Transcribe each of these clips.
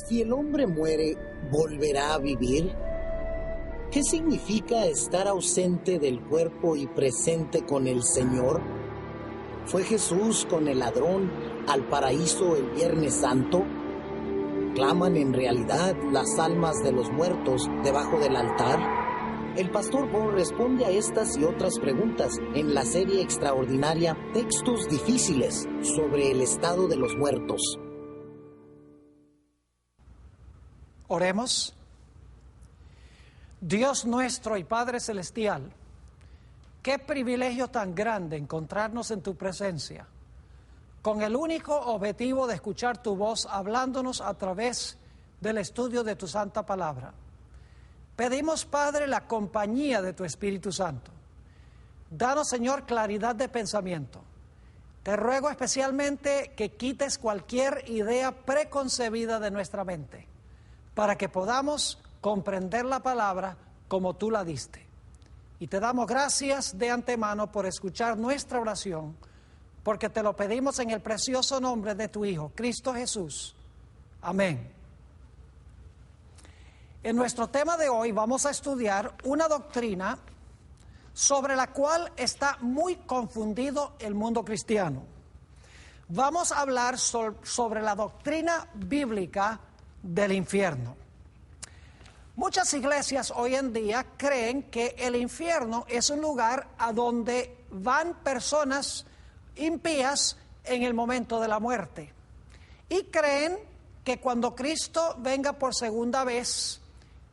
Si el hombre muere, ¿volverá a vivir? ¿Qué significa estar ausente del cuerpo y presente con el Señor? ¿Fue Jesús con el ladrón al paraíso el Viernes Santo? ¿Claman en realidad las almas de los muertos debajo del altar? El pastor Bo responde a estas y otras preguntas en la serie extraordinaria Textos Difíciles sobre el estado de los muertos. Oremos. Dios nuestro y Padre Celestial, qué privilegio tan grande encontrarnos en tu presencia, con el único objetivo de escuchar tu voz hablándonos a través del estudio de tu santa palabra. Pedimos, Padre, la compañía de tu Espíritu Santo. Danos, Señor, claridad de pensamiento. Te ruego especialmente que quites cualquier idea preconcebida de nuestra mente, para que podamos comprender la palabra como tú la diste. Y te damos gracias de antemano por escuchar nuestra oración, porque te lo pedimos en el precioso nombre de tu Hijo, Cristo Jesús. Amén. En nuestro tema de hoy vamos a estudiar una doctrina sobre la cual está muy confundido el mundo cristiano. Vamos a hablar sobre la doctrina bíblica del infierno. Muchas iglesias hoy en día creen que el infierno es un lugar a donde van personas impías en el momento de la muerte. Y creen que cuando Cristo venga por segunda vez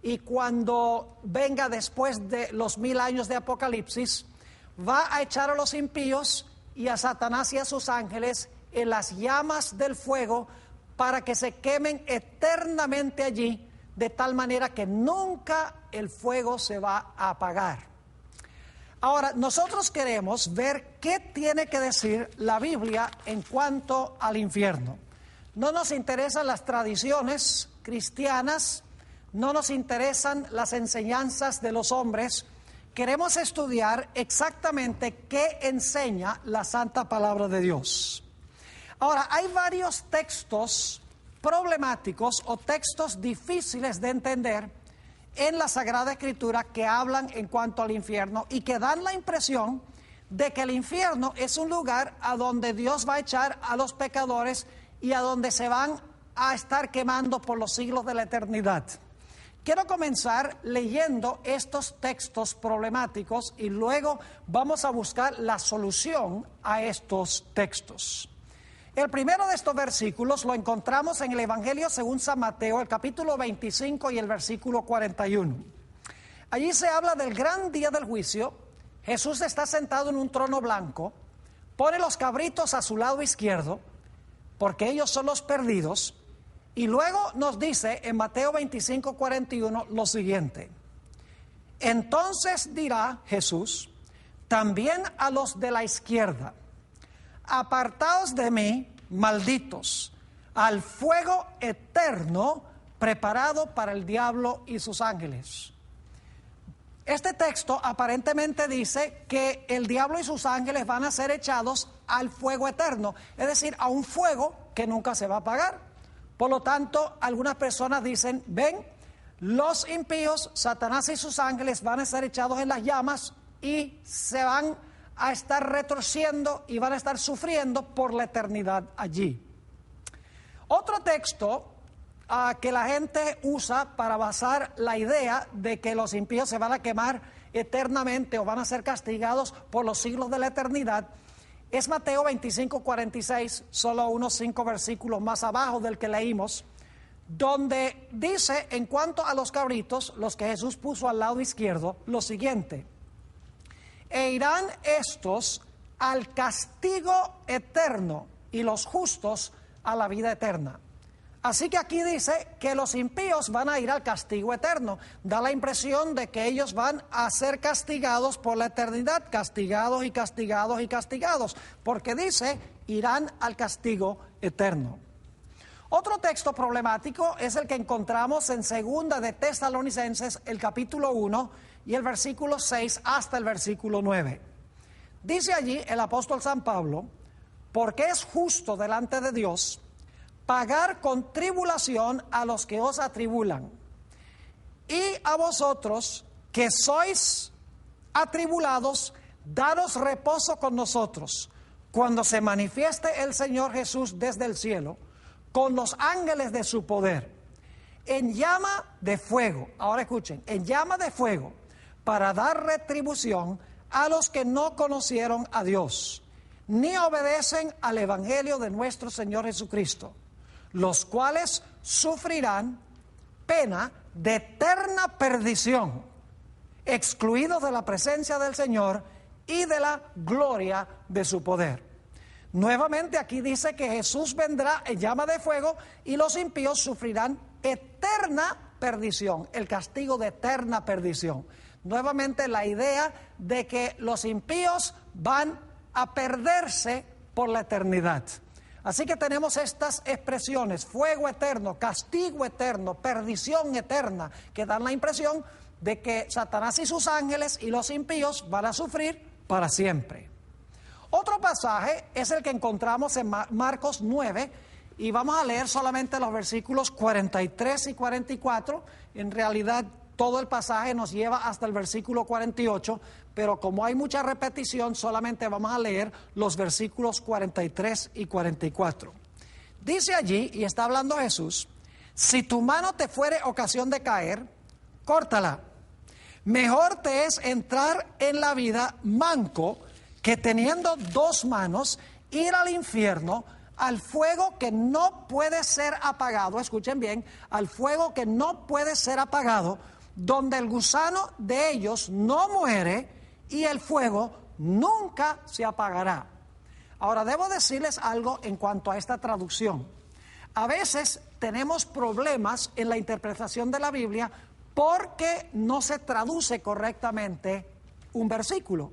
y cuando venga después de los 1000 años de Apocalipsis, va a echar a los impíos y a Satanás y a sus ángeles en las llamas del fuego para que se quemen eternamente allí, de tal manera que nunca el fuego se va a apagar. Ahora, nosotros queremos ver qué tiene que decir la Biblia en cuanto al infierno. No nos interesan las tradiciones cristianas, no nos interesan las enseñanzas de los hombres. Queremos estudiar exactamente qué enseña la Santa Palabra de Dios. Ahora, hay varios textos problemáticos o textos difíciles de entender en la Sagrada Escritura que hablan en cuanto al infierno y que dan la impresión de que el infierno es un lugar a donde Dios va a echar a los pecadores y a donde se van a estar quemando por los siglos de la eternidad. Quiero comenzar leyendo estos textos problemáticos y luego vamos a buscar la solución a estos textos. El primero de estos versículos lo encontramos en el Evangelio según San Mateo, el capítulo 25 y el versículo 41. Allí se habla del gran día del juicio. Jesús está sentado en un trono blanco, pone los cabritos a su lado izquierdo, porque ellos son los perdidos, y luego nos dice en Mateo 25, 41 lo siguiente: entonces dirá Jesús también a los de la izquierda: apartaos de mí, malditos, al fuego eterno preparado para el diablo y sus ángeles. Este texto aparentemente dice que el diablo y sus ángeles van a ser echados al fuego eterno, es decir, a un fuego que nunca se va a apagar. Por lo tanto, algunas personas dicen, ven, los impíos, Satanás y sus ángeles van a ser echados en las llamas y se van a estar retorciendo y van a estar sufriendo por la eternidad allí. Otro texto que la gente usa para basar la idea de que los impíos se van a quemar eternamente o van a ser castigados por los siglos de la eternidad es Mateo 25, 46, solo unos 5 versículos más abajo del que leímos, donde dice en cuanto a los cabritos, los que Jesús puso al lado izquierdo, lo siguiente: e irán estos al castigo eterno y los justos a la vida eterna. Así que aquí dice que los impíos van a ir al castigo eterno. Da la impresión de que ellos van a ser castigados por la eternidad, castigados y castigados y castigados, porque dice, irán al castigo eterno. Otro texto problemático es el que encontramos en Segunda de Tesalonicenses, el capítulo 1 y el versículo 6 hasta el versículo 9. Dice allí el apóstol San Pablo: porque es justo delante de Dios pagar con tribulación a los que os atribulan. Y a vosotros que sois atribulados, daros reposo con nosotros, cuando se manifieste el Señor Jesús desde el cielo, con los ángeles de su poder, en llama de fuego. Ahora escuchen, en llama de fuego, para dar retribución a los que no conocieron a Dios, ni obedecen al evangelio de nuestro Señor Jesucristo, los cuales sufrirán pena de eterna perdición, excluidos de la presencia del Señor y de la gloria de su poder. Nuevamente aquí dice que Jesús vendrá en llama de fuego y los impíos sufrirán eterna perdición, el castigo de eterna perdición. Nuevamente la idea de que los impíos van a perderse por la eternidad. Así que tenemos estas expresiones: fuego eterno, castigo eterno, perdición eterna, que dan la impresión de que Satanás y sus ángeles y los impíos van a sufrir para siempre. Otro pasaje es el que encontramos en Marcos 9, y vamos a leer solamente los versículos 43 y 44. En realidad todo el pasaje nos lleva hasta el versículo 48, pero como hay mucha repetición, solamente vamos a leer los versículos 43 y 44. Dice allí, y está hablando Jesús: si tu mano te fuere ocasión de caer, córtala. Mejor te es entrar en la vida manco que teniendo dos manos ir al infierno, al fuego que no puede ser apagado. Escuchen bien, al fuego que no puede ser apagado, donde el gusano de ellos no muere y el fuego nunca se apagará. Ahora, debo decirles algo en cuanto a esta traducción. A veces tenemos problemas en la interpretación de la Biblia porque no se traduce correctamente un versículo.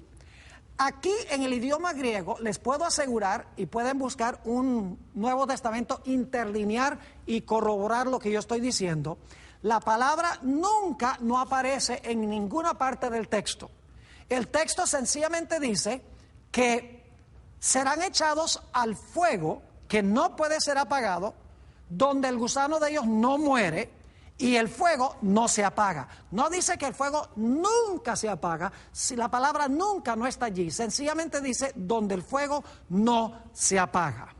Aquí en el idioma griego les puedo asegurar, y pueden buscar un Nuevo Testamento interlinear y corroborar lo que yo estoy diciendo, la palabra nunca no aparece en ninguna parte del texto. El texto sencillamente dice que serán echados al fuego que no puede ser apagado, donde el gusano de ellos no muere y el fuego no se apaga. No dice que el fuego nunca se apaga. Si la palabra nunca no está allí, sencillamente dice donde el fuego no se apaga.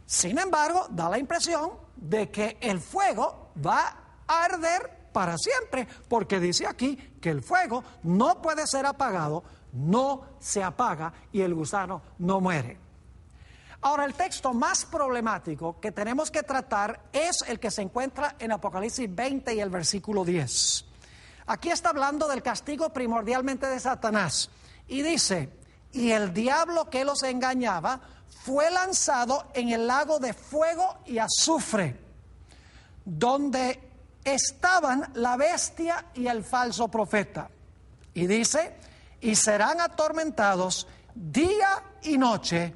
Sin embargo, da la impresión de que el fuego va a arder para siempre, porque dice aquí que el fuego no puede ser apagado, no se apaga y el gusano no muere. Ahora, el texto más problemático que tenemos que tratar es el que se encuentra en Apocalipsis 20 y el versículo 10. Aquí está hablando del castigo primordialmente de Satanás y dice: y el diablo que los engañaba fue lanzado en el lago de fuego y azufre, donde estaban la bestia y el falso profeta. Y dice: y serán atormentados día y noche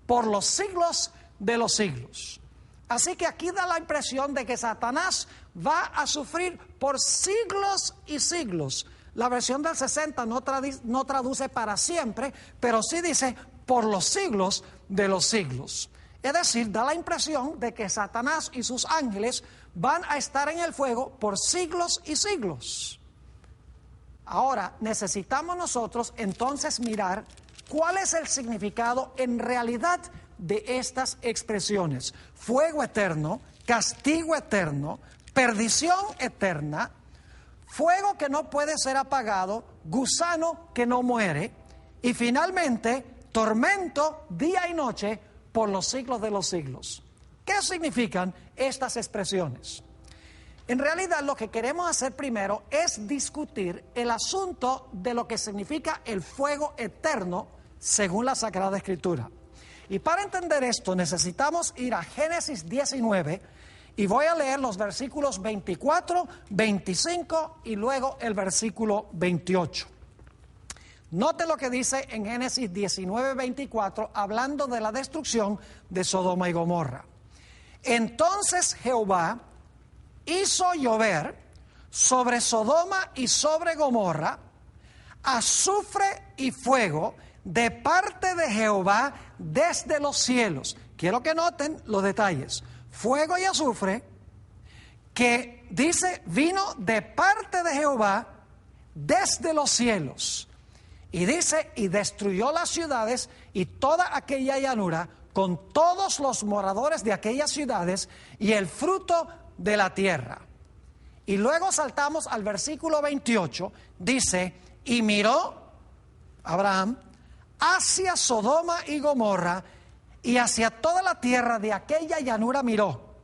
por los siglos de los siglos. Así que aquí da la impresión de que Satanás va a sufrir por siglos y siglos. La versión del 60 no traduce para siempre, pero sí dice por los siglos de los siglos. Es decir, da la impresión de que Satanás y sus ángeles van a estar en el fuego por siglos y siglos. Ahora, necesitamos nosotros entonces mirar cuál es el significado en realidad de estas expresiones: fuego eterno, castigo eterno, perdición eterna, fuego que no puede ser apagado, gusano que no muere, y finalmente tormento día y noche por los siglos de los siglos. ¿Qué significan estas expresiones? En realidad, lo que queremos hacer primero es discutir el asunto de lo que significa el fuego eterno según la Sagrada Escritura. Y para entender esto necesitamos ir a Génesis 19 y voy a leer los versículos 24, 25 y luego el versículo 28. Note lo que dice en Génesis 19, 24, hablando de la destrucción de Sodoma y Gomorra. Entonces Jehová hizo llover sobre Sodoma y sobre Gomorra azufre y fuego de parte de Jehová desde los cielos. Quiero que noten los detalles. fuego y azufre, que dice, vino de parte de Jehová desde los cielos. Y dice, y destruyó las ciudades y toda aquella llanura con todos los moradores de aquellas ciudades y el fruto de la tierra. Y luego saltamos al versículo 28, dice, y miró Abraham hacia Sodoma y Gomorra y hacia toda la tierra de aquella llanura miró.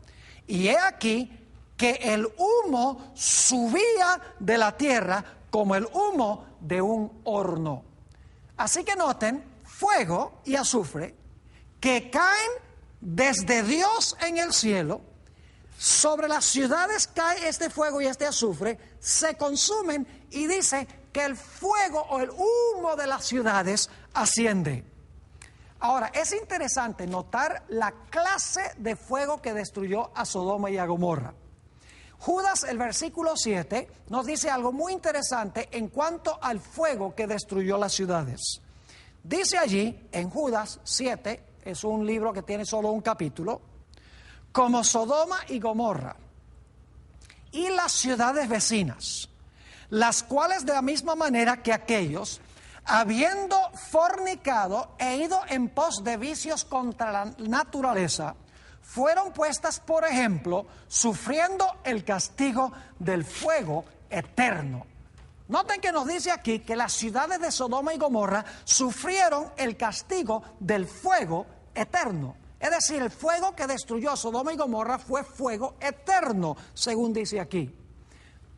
Y he aquí que el humo subía de la tierra como el humo de un horno. Así que noten, fuego y azufre que caen desde Dios en el cielo. Sobre las ciudades cae este fuego y este azufre, se consumen y dice que el fuego o el humo de las ciudades asciende. Ahora, es interesante notar la clase de fuego que destruyó a Sodoma y a Gomorra. Judas, el versículo 7, nos dice algo muy interesante en cuanto al fuego que destruyó las ciudades. Dice allí, en Judas 7, es un libro que tiene solo un capítulo, como Sodoma y Gomorra y las ciudades vecinas, las cuales de la misma manera que aquellos, habiendo fornicado e ido en pos de vicios contra la naturaleza, fueron puestas por ejemplo, sufriendo el castigo del fuego eterno. Noten que nos dice aquí que las ciudades de Sodoma y Gomorra sufrieron el castigo del fuego eterno. Es decir, el fuego que destruyó a Sodoma y Gomorra fue fuego eterno, según dice aquí.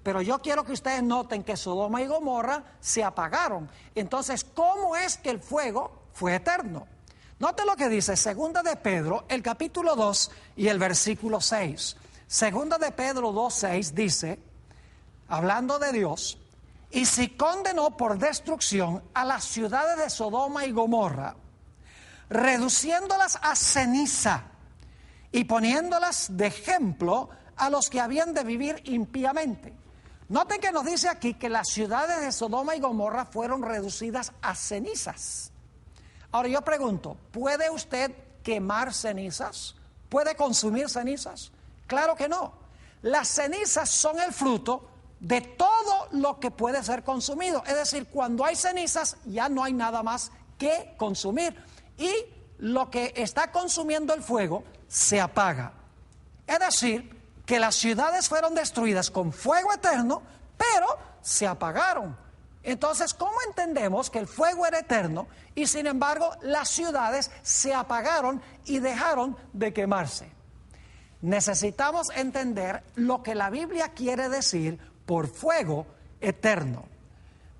Pero yo quiero que ustedes noten que Sodoma y Gomorra se apagaron. Entonces, ¿cómo es que el fuego fue eterno? Noten lo que dice Segunda de Pedro, el capítulo 2 y el versículo 6. Segunda de Pedro 2:6 dice, hablando de Dios, y si condenó por destrucción a las ciudades de Sodoma y Gomorra, reduciéndolas a ceniza y poniéndolas de ejemplo a los que habían de vivir impíamente. Noten que nos dice aquí que las ciudades de Sodoma y Gomorra fueron reducidas a cenizas. Ahora yo pregunto, ¿puede usted quemar cenizas? ¿Puede consumir cenizas? Claro que no. Las cenizas son el fruto de todo lo que puede ser consumido. Es decir, cuando hay cenizas ya no hay nada más que consumir. Y lo que está consumiendo el fuego se apaga. Es decir, que las ciudades fueron destruidas con fuego eterno, pero se apagaron. Entonces, ¿cómo entendemos que el fuego era eterno y sin embargo las ciudades se apagaron y dejaron de quemarse? Necesitamos entender lo que la Biblia quiere decir por fuego eterno.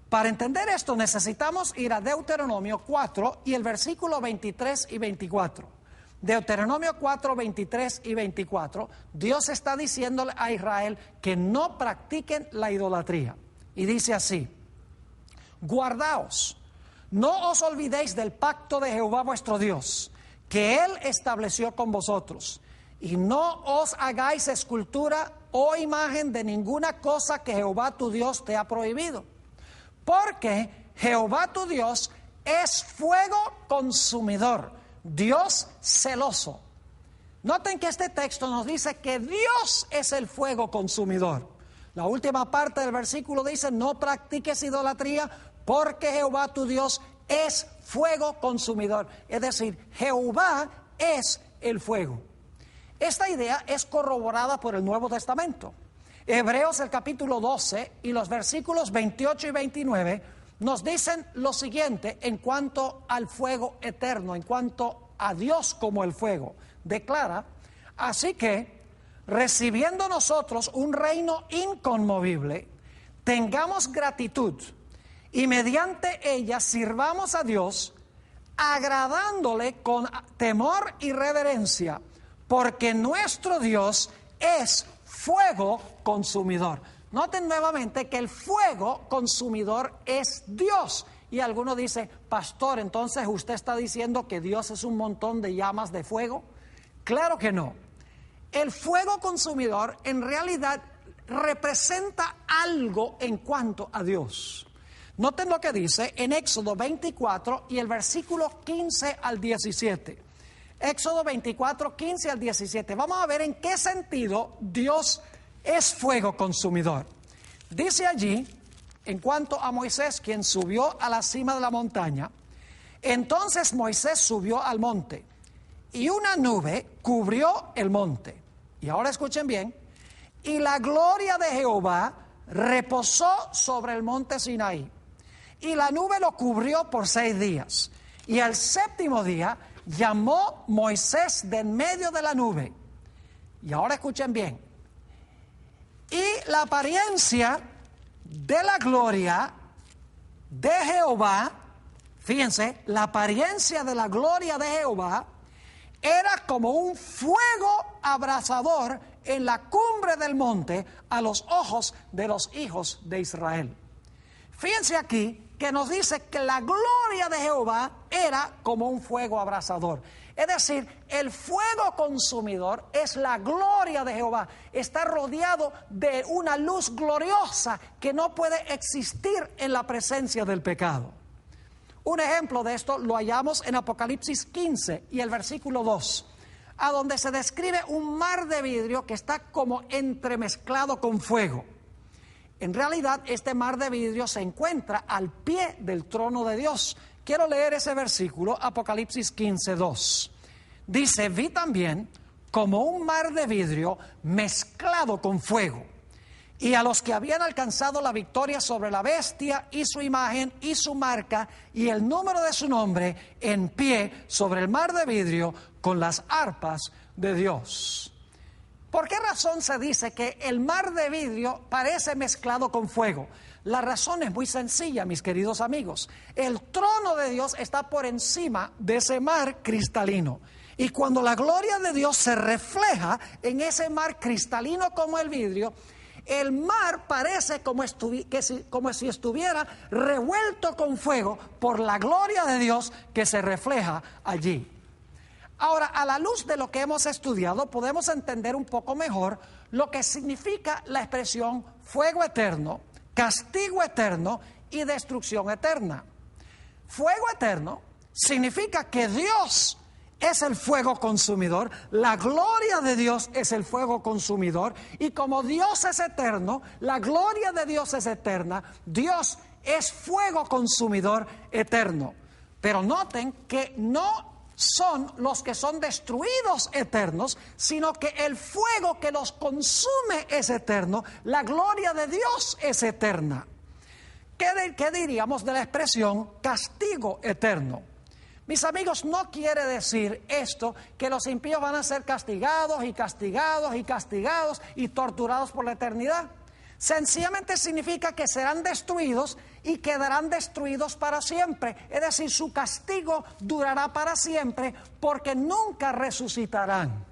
Para entender esto necesitamos ir a Deuteronomio 4 y el versículo 23 y 24. Deuteronomio 4, 23 y 24, Dios está diciéndole a Israel que no practiquen la idolatría. Y dice así, guardaos, no os olvidéis del pacto de Jehová vuestro Dios, que Él estableció con vosotros, y no os hagáis escultura o imagen de ninguna cosa que Jehová tu Dios te ha prohibido. Porque Jehová tu Dios es fuego consumidor, Dios celoso. Noten que este texto nos dice que Dios es el fuego consumidor. La última parte del versículo dice, no practiques idolatría porque Jehová tu Dios es fuego consumidor. Es decir, Jehová es el fuego. Esta idea es corroborada por el Nuevo Testamento. Hebreos el capítulo 12 y los versículos 28 y 29 nos dicen lo siguiente en cuanto al fuego eterno, en cuanto a Dios como el fuego. Declara, así que, recibiendo nosotros un reino inconmovible, tengamos gratitud y mediante ella sirvamos a Dios, agradándole con temor y reverencia, porque nuestro Dios es fuego consumidor. Noten nuevamente que el fuego consumidor es Dios. Y alguno dice, pastor, entonces usted está diciendo que Dios es un montón de llamas de fuego. Claro que no. El fuego consumidor en realidad representa algo en cuanto a Dios. Noten lo que dice en Éxodo 24 y el versículo 15 al 17. Éxodo 24, 15 al 17. Vamos a ver en qué sentido Dios es fuego consumidor. Dice allí, en cuanto a Moisés, quien subió a la cima de la montaña, entonces Moisés subió al monte, y una nube cubrió el monte. Y ahora escuchen bien, y la gloria de Jehová reposó sobre el monte Sinaí, y la nube lo cubrió por 6 días. Y al 7º día llamó Moisés de en medio de la nube. Y ahora escuchen bien. Y la apariencia de la gloria de Jehová, fíjense, la apariencia de la gloria de Jehová era como un fuego abrasador en la cumbre del monte a los ojos de los hijos de Israel. Fíjense aquí que nos dice que la gloria de Jehová era como un fuego abrasador. Es decir, el fuego consumidor es la gloria de Jehová. Está rodeado de una luz gloriosa que no puede existir en la presencia del pecado. Un ejemplo de esto lo hallamos en Apocalipsis 15 y el versículo 2, a donde se describe un mar de vidrio que está como entremezclado con fuego. En realidad, este mar de vidrio se encuentra al pie del trono de Dios. Quiero leer ese versículo, Apocalipsis 15, 2. Dice, vi también como un mar de vidrio mezclado con fuego, y a los que habían alcanzado la victoria sobre la bestia y su imagen y su marca y el número de su nombre, en pie sobre el mar de vidrio con las arpas de Dios. ¿Por qué razón se dice que el mar de vidrio parece mezclado con fuego? La razón es muy sencilla, mis queridos amigos. El trono de Dios está por encima de ese mar cristalino. Y cuando la gloria de Dios se refleja en ese mar cristalino como el vidrio, el mar parece como si estuviera revuelto con fuego por la gloria de Dios que se refleja allí. Ahora, a la luz de lo que hemos estudiado, podemos entender un poco mejor lo que significa la expresión fuego eterno, castigo eterno y destrucción eterna. Fuego eterno significa que Dios es el fuego consumidor, la gloria de Dios es el fuego consumidor, y como Dios es eterno, la gloria de Dios es eterna, Dios es fuego consumidor eterno. Pero noten que no son los que son destruidos eternos, sino que el fuego que los consume es eterno, la gloria de Dios es eterna. ¿Qué diríamos de la expresión castigo eterno? Mis amigos, no quiere decir esto que los impíos van a ser castigados y castigados y castigados y torturados por la eternidad. Sencillamente significa que serán destruidos y quedarán destruidos para siempre. Es decir, su castigo durará para siempre porque nunca resucitarán.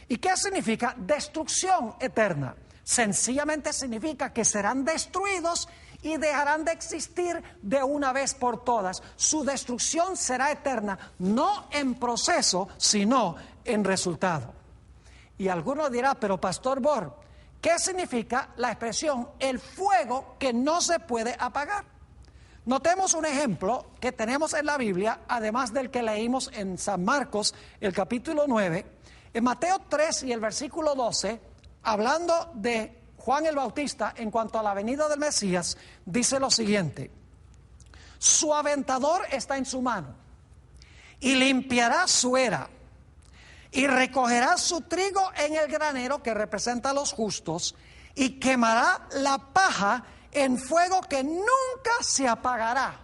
¿Y qué significa destrucción eterna? Sencillamente significa que serán destruidos y dejarán de existir de una vez por todas. Su destrucción será eterna, no en proceso, sino en resultado. Y alguno dirá, pero Pastor Bor, ¿qué significa la expresión el fuego que no se puede apagar? Notemos un ejemplo que tenemos en la Biblia, además del que leímos en San Marcos, el capítulo 9, en Mateo 3 y el versículo 12, hablando de Juan el Bautista en cuanto a la venida del Mesías, dice lo siguiente: su aventador está en su mano, y limpiará su era, y recogerá su trigo en el granero, que representa a los justos, y quemará la paja en fuego que nunca se apagará.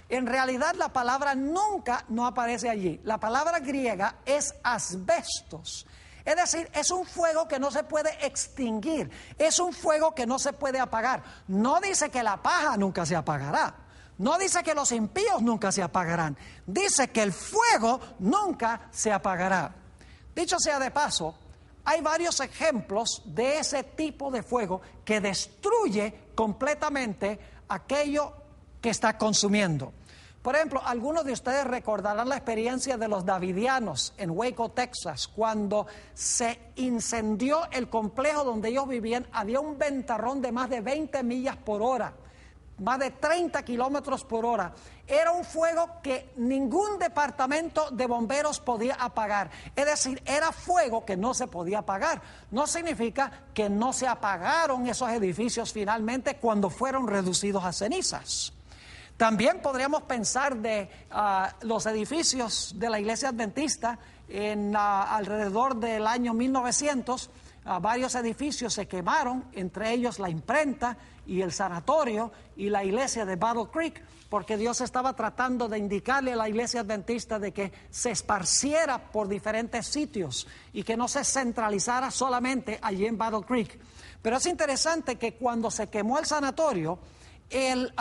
En realidad la palabra nunca no aparece allí. La palabra griega es asbestos. Es decir, es un fuego que no se puede extinguir, es un fuego que no se puede apagar. No dice que la paja nunca se apagará, no dice que los impíos nunca se apagarán, dice que el fuego nunca se apagará. Dicho sea de paso, hay varios ejemplos de ese tipo de fuego que destruye completamente aquello que está consumiendo. Por ejemplo, algunos de ustedes recordarán la experiencia de los davidianos en Waco, Texas, cuando se incendió el complejo donde ellos vivían. Había un ventarrón de más de 20 millas por hora. más de 30 kilómetros por hora. Era un fuego que ningún departamento de bomberos podía apagar. Es decir, era fuego que no se podía apagar. No significa que no se apagaron esos edificios finalmente cuando fueron reducidos a cenizas. También podríamos pensar de los edificios de la Iglesia Adventista alrededor del año 1900. Varios edificios se quemaron, entre ellos la imprenta y el sanatorio y la iglesia de Battle Creek, porque Dios estaba tratando de indicarle a la Iglesia Adventista de que se esparciera por diferentes sitios y que no se centralizara solamente allí en Battle Creek. Pero es interesante que cuando se quemó el sanatorio, el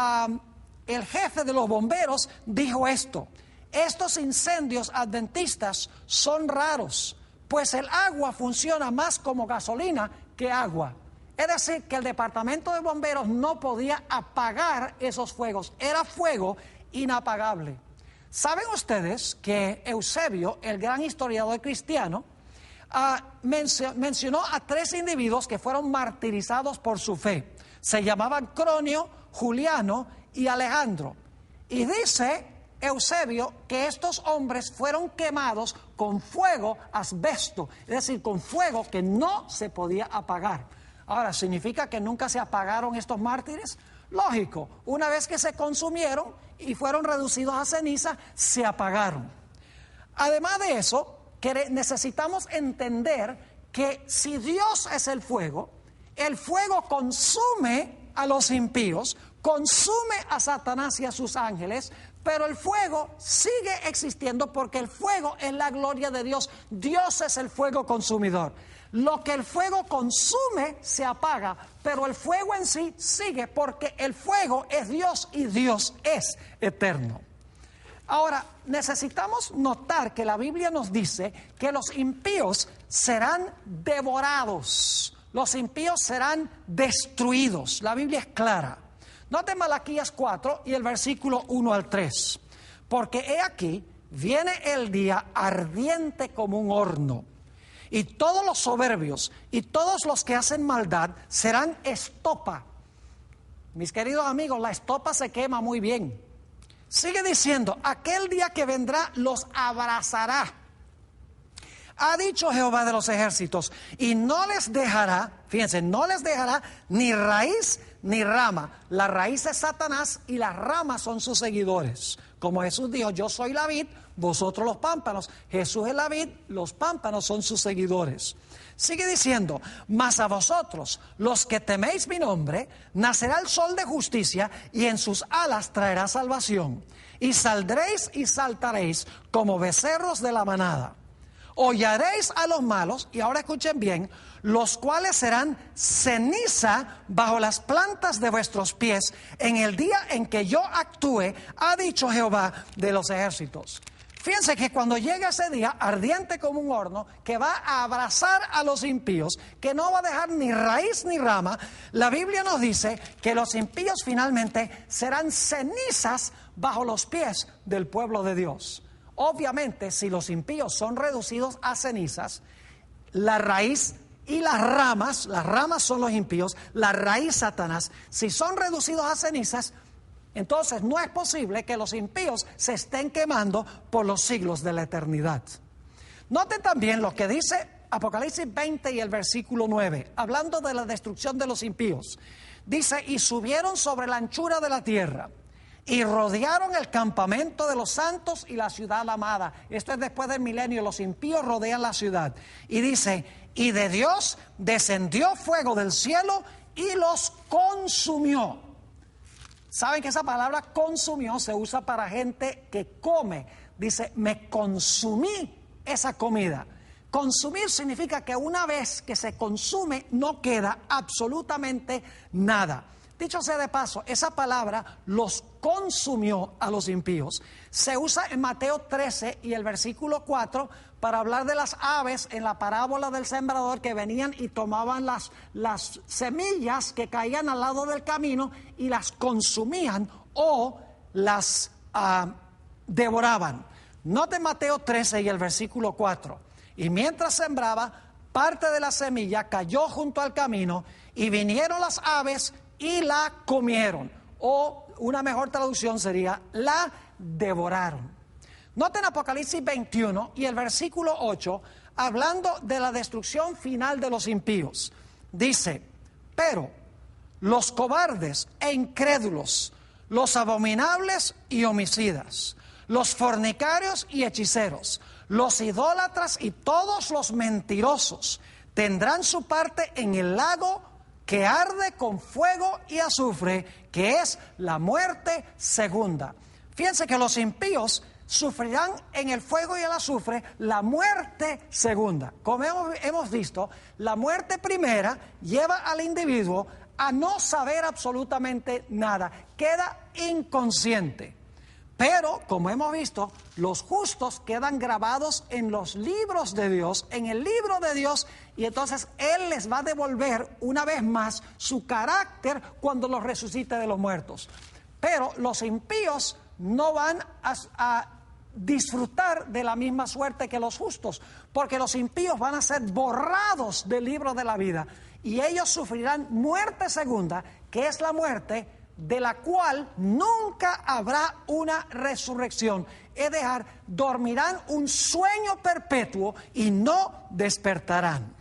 jefe de los bomberos dijo esto: estos incendios adventistas son raros, pues el agua funciona más como gasolina que agua. Es decir, que el departamento de bomberos no podía apagar esos fuegos. Era fuego inapagable. ¿Saben ustedes que Eusebio, el gran historiador cristiano, mencionó a 3 individuos que fueron martirizados por su fe? Se llamaban Cronio, Juliano y Alejandro. Y dice Eusebio que estos hombres fueron quemados con fuego asbesto, es decir, con fuego que no se podía apagar. Ahora, ¿significa que nunca se apagaron estos mártires? Lógico, una vez que se consumieron y fueron reducidos a ceniza, se apagaron. Además de eso, necesitamos entender que si Dios es el fuego consume a los impíos, consume a Satanás y a sus ángeles, pero el fuego sigue existiendo porque el fuego es la gloria de Dios. Dios es el fuego consumidor. Lo que el fuego consume se apaga, pero el fuego en sí sigue porque el fuego es Dios y Dios es eterno. Ahora, necesitamos notar que la Biblia nos dice que los impíos serán devorados, los impíos serán destruidos. La Biblia es clara. Noten Malaquías 4 y el versículo 1 al 3. Porque he aquí, viene el día ardiente como un horno, y todos los soberbios y todos los que hacen maldad serán estopa. Mis queridos amigos, la estopa se quema muy bien. Sigue diciendo, aquel día que vendrá los abrazará. Ha dicho Jehová de los ejércitos, y no les dejará, fíjense, no les dejará ni raíz ni rama. La raíz es Satanás y las ramas son sus seguidores. Como Jesús dijo, yo soy la vid, vosotros los pámpanos. Jesús es la vid, los pámpanos son sus seguidores. Sigue diciendo, mas a vosotros, los que teméis mi nombre, nacerá el sol de justicia y en sus alas traerá salvación. Y saldréis y saltaréis como becerros de la manada. Hollaréis a los malos, y ahora escuchen bien, los cuales serán ceniza bajo las plantas de vuestros pies en el día en que yo actúe, ha dicho Jehová de los ejércitos. Fíjense que cuando llega ese día ardiente como un horno, que va a abrazar a los impíos, que no va a dejar ni raíz ni rama, la Biblia nos dice que los impíos finalmente serán cenizas bajo los pies del pueblo de Dios. Obviamente, si los impíos son reducidos a cenizas, la raíz y las ramas son los impíos, la raíz Satanás, si son reducidos a cenizas, entonces no es posible que los impíos se estén quemando por los siglos de la eternidad. Noten también lo que dice Apocalipsis 20 y el versículo 9, hablando de la destrucción de los impíos. Dice, y subieron sobre la anchura de la tierra, y rodearon el campamento de los santos y la ciudad amada. Esto es después del milenio, los impíos rodean la ciudad. Y dice, y de Dios descendió fuego del cielo y los consumió. ¿Saben que esa palabra consumió se usa para gente que come? Dice, me consumí esa comida. Consumir significa que una vez que se consume no queda absolutamente nada. Dicho sea de paso, esa palabra los consumió a los impíos. Se usa en Mateo 13 y el versículo 4 para hablar de las aves en la parábola del sembrador que venían y tomaban las semillas que caían al lado del camino y las consumían o las devoraban. Note Mateo 13 y el versículo 4. Y mientras sembraba, parte de la semilla cayó junto al camino y vinieron las aves y la comieron. o una mejor traducción sería la devoraron. Noten Apocalipsis 21 y el versículo 8, hablando de la destrucción final de los impíos. Dice, pero los cobardes e incrédulos, los abominables y homicidas, los fornicarios y hechiceros, los idólatras y todos los mentirosos tendrán su parte en el lago que arde con fuego y azufre, que es la muerte segunda. Fíjense que los impíos sufrirán en el fuego y el azufre la muerte segunda. Como hemos visto, la muerte primera lleva al individuo a no saber absolutamente nada, queda inconsciente. Pero, como hemos visto, los justos quedan grabados en los libros de Dios, en el libro de Dios, y entonces Él les va a devolver una vez más su carácter cuando los resucite de los muertos. Pero los impíos no van a disfrutar de la misma suerte que los justos, porque los impíos van a ser borrados del libro de la vida, y ellos sufrirán muerte segunda, que es la muerte de la cual nunca habrá una resurrección. Es decir, dormirán un sueño perpetuo y no despertarán.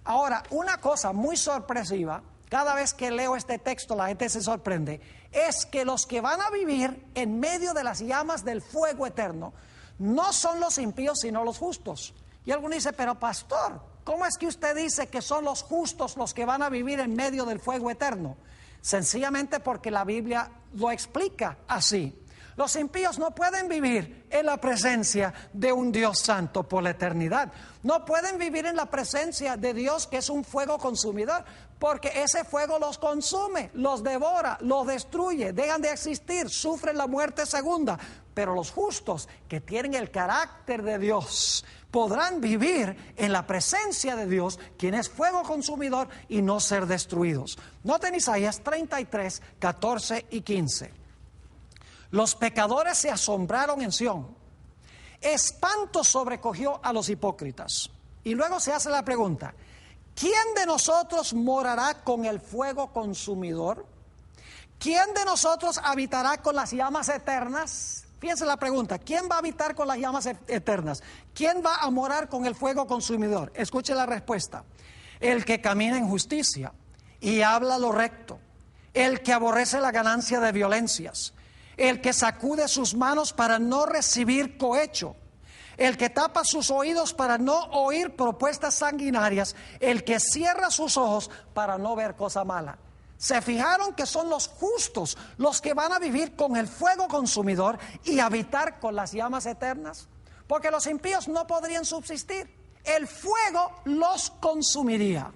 Ahora, una cosa muy sorpresiva, cada vez que leo este texto la gente se sorprende, es que los que van a vivir en medio de las llamas del fuego eterno no son los impíos sino los justos. Y alguno dice, pero pastor, ¿cómo es que usted dice que son los justos los que van a vivir en medio del fuego eterno? Sencillamente porque la Biblia lo explica así. Los impíos no pueden vivir en la presencia de un Dios santo por la eternidad. No pueden vivir en la presencia de Dios, que es un fuego consumidor, porque ese fuego los consume, los devora, los destruye, dejan de existir, sufren la muerte segunda. Pero los justos, que tienen el carácter de Dios, podrán vivir en la presencia de Dios, quien es fuego consumidor, y no ser destruidos. Noten Isaías 33, 14 y 15. Los pecadores se asombraron en Sión. Espanto sobrecogió a los hipócritas. Y luego se hace la pregunta, ¿quién de nosotros morará con el fuego consumidor? ¿Quién de nosotros habitará con las llamas eternas? Fíjense la pregunta, ¿quién va a habitar con las llamas eternas? ¿Quién va a morar con el fuego consumidor? Escuche la respuesta. El que camina en justicia y habla lo recto, el que aborrece la ganancia de violencias, el que sacude sus manos para no recibir cohecho, el que tapa sus oídos para no oír propuestas sanguinarias, el que cierra sus ojos para no ver cosa mala. ¿Se fijaron que son los justos los que van a vivir con el fuego consumidor y habitar con las llamas eternas? Porque los impíos no podrían subsistir. El fuego los consumiría.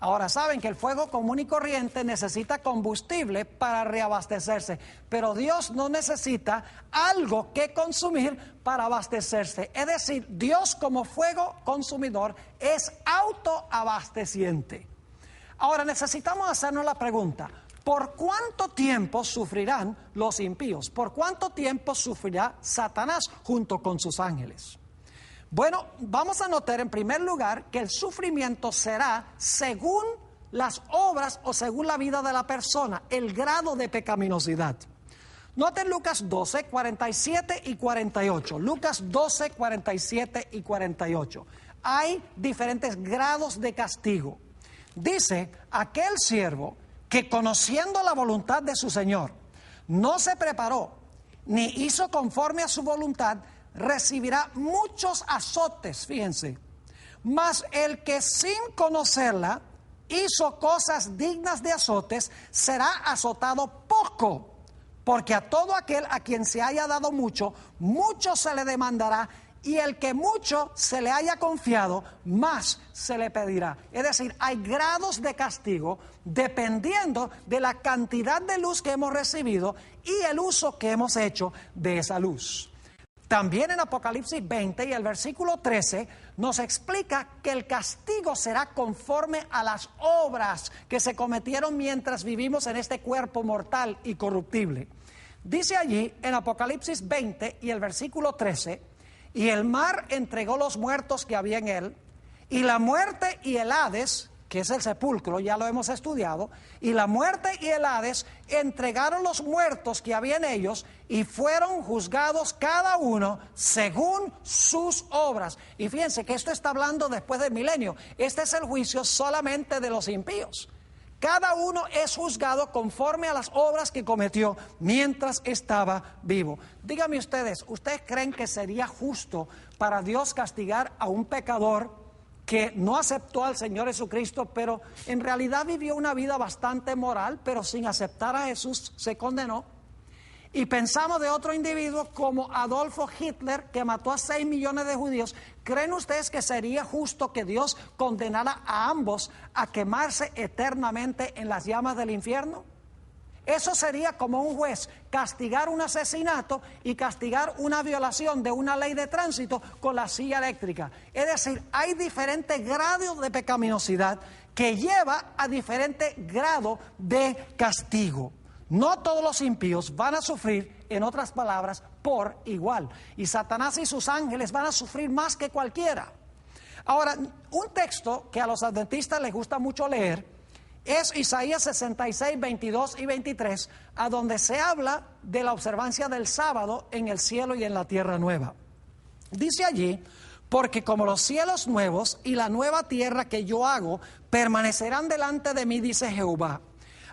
Ahora saben que el fuego común y corriente necesita combustible para reabastecerse, pero Dios no necesita algo que consumir para abastecerse. Es decir, Dios como fuego consumidor es autoabasteciente. Ahora necesitamos hacernos la pregunta, ¿por cuánto tiempo sufrirán los impíos? ¿Por cuánto tiempo sufrirá Satanás junto con sus ángeles? Bueno, vamos a notar en primer lugar que el sufrimiento será según las obras o según la vida de la persona, el grado de pecaminosidad. Noten Lucas 12, 47 y 48. Lucas 12, 47 y 48. Hay diferentes grados de castigo. Dice, aquel siervo que conociendo la voluntad de su Señor, no se preparó, ni hizo conforme a su voluntad, recibirá muchos azotes, fíjense. Mas el que sin conocerla hizo cosas dignas de azotes, será azotado poco, porque a todo aquel a quien se haya dado mucho, mucho se le demandará, y el que mucho se le haya confiado, más se le pedirá. Es decir, hay grados de castigo dependiendo de la cantidad de luz que hemos recibido y el uso que hemos hecho de esa luz. También en Apocalipsis 20 y el versículo 13 nos explica que el castigo será conforme a las obras que se cometieron mientras vivimos en este cuerpo mortal y corruptible. Dice allí en Apocalipsis 20 y el versículo 13, y el mar entregó los muertos que había en él, y la muerte y el Hades que es el sepulcro, ya lo hemos estudiado, y la muerte y el Hades entregaron los muertos que había en ellos y fueron juzgados cada uno según sus obras. Y fíjense que esto está hablando después del milenio. Este es el juicio solamente de los impíos. Cada uno es juzgado conforme a las obras que cometió mientras estaba vivo. Díganme ustedes, ¿ustedes creen que sería justo para Dios castigar a un pecador que no aceptó al Señor Jesucristo, pero en realidad vivió una vida bastante moral, pero sin aceptar a Jesús se condenó? Y pensamos de otro individuo como Adolfo Hitler, que mató a 6 millones de judíos. ¿Creen ustedes que sería justo que Dios condenara a ambos a quemarse eternamente en las llamas del infierno? Eso sería como un juez castigar un asesinato y castigar una violación de una ley de tránsito con la silla eléctrica. Es decir, hay diferentes grados de pecaminosidad que lleva a diferente grado de castigo. No todos los impíos van a sufrir, en otras palabras, por igual. Y Satanás y sus ángeles van a sufrir más que cualquiera. Ahora, un texto que a los adventistas les gusta mucho leer es Isaías 66, 22 y 23, a donde se habla de la observancia del sábado en el cielo y en la tierra nueva. Dice allí: porque como los cielos nuevos y la nueva tierra que yo hago permanecerán delante de mí, dice Jehová,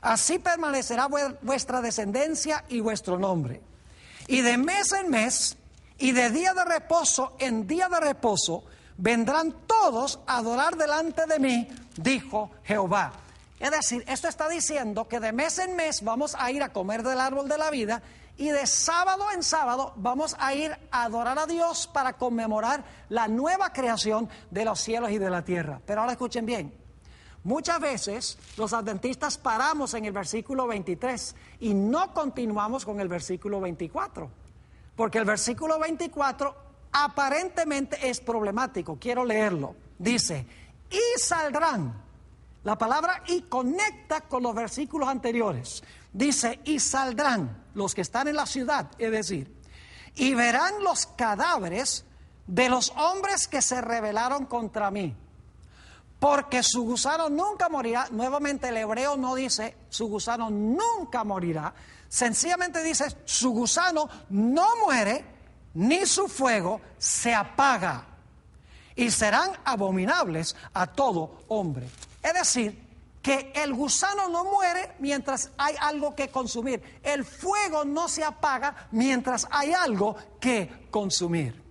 así permanecerá vuestra descendencia y vuestro nombre. Y de mes en mes y de día de reposo en día de reposo vendrán todos a adorar delante de mí, dijo Jehová. Es decir, esto está diciendo que de mes en mes vamos a ir a comer del árbol de la vida y de sábado en sábado vamos a ir a adorar a Dios para conmemorar la nueva creación de los cielos y de la tierra. Pero ahora escuchen bien. Muchas veces los adventistas paramos en el versículo 23 y no continuamos con el versículo 24, porque el versículo 24 aparentemente es problemático. Quiero leerlo. Dice: y saldrán. La palabra "y" conecta con los versículos anteriores. Dice: y saldrán los que están en la ciudad, es decir, y verán los cadáveres de los hombres que se rebelaron contra mí. Porque su gusano nunca morirá. Nuevamente el hebreo no dice su gusano nunca morirá. Sencillamente dice su gusano no muere, ni su fuego se apaga. Y serán abominables a todo hombre. Es decir, que el gusano no muere mientras hay algo que consumir. El fuego no se apaga mientras hay algo que consumir.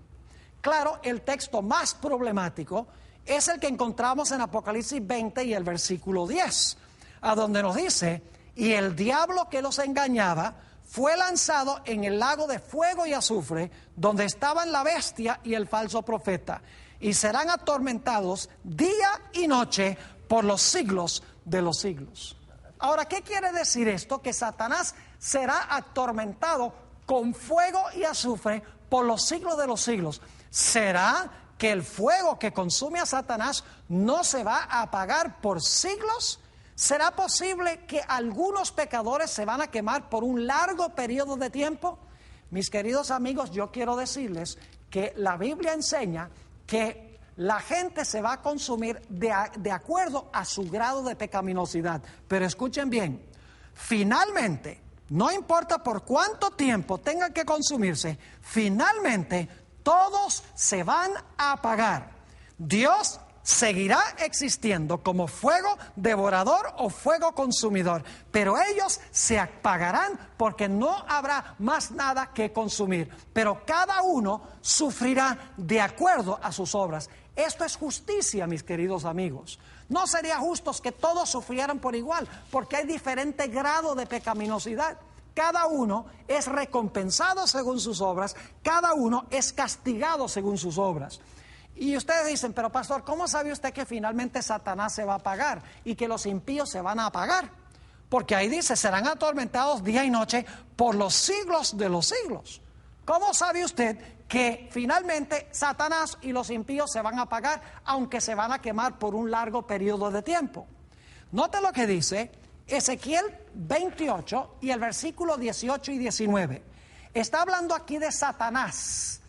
Claro, el texto más problemático es el que encontramos en Apocalipsis 20 y el versículo 10, a donde nos dice: y el diablo que los engañaba fue lanzado en el lago de fuego y azufre, donde estaban la bestia y el falso profeta, y serán atormentados día y noche por los siglos de los siglos. Ahora, ¿qué quiere decir esto? Que Satanás será atormentado con fuego y azufre por los siglos de los siglos. ¿Será que el fuego que consume a Satanás no se va a apagar por siglos? ¿Será posible que algunos pecadores se van a quemar por un largo periodo de tiempo? Mis queridos amigos, yo quiero decirles que la Biblia enseña que la gente se va a consumir de acuerdo a su grado de pecaminosidad. Pero escuchen bien, finalmente, no importa por cuánto tiempo tengan que consumirse, finalmente todos se van a apagar. Dios seguirá existiendo como fuego devorador o fuego consumidor, pero ellos se apagarán porque no habrá más nada que consumir. Pero cada uno sufrirá de acuerdo a sus obras. Esto es justicia, mis queridos amigos. No sería justo que todos sufrieran por igual, porque hay diferente grado de pecaminosidad. Cada uno es recompensado según sus obras, cada uno es castigado según sus obras. Y ustedes dicen: pero pastor, ¿cómo sabe usted que finalmente Satanás se va a apagar y que los impíos se van a apagar? Porque ahí dice: serán atormentados día y noche por los siglos de los siglos. ¿Cómo sabe usted que finalmente Satanás y los impíos se van a apagar, aunque se van a quemar por un largo periodo de tiempo? Note lo que dice Ezequiel 28 y el versículo 18 y 19. Está hablando aquí de Satanás.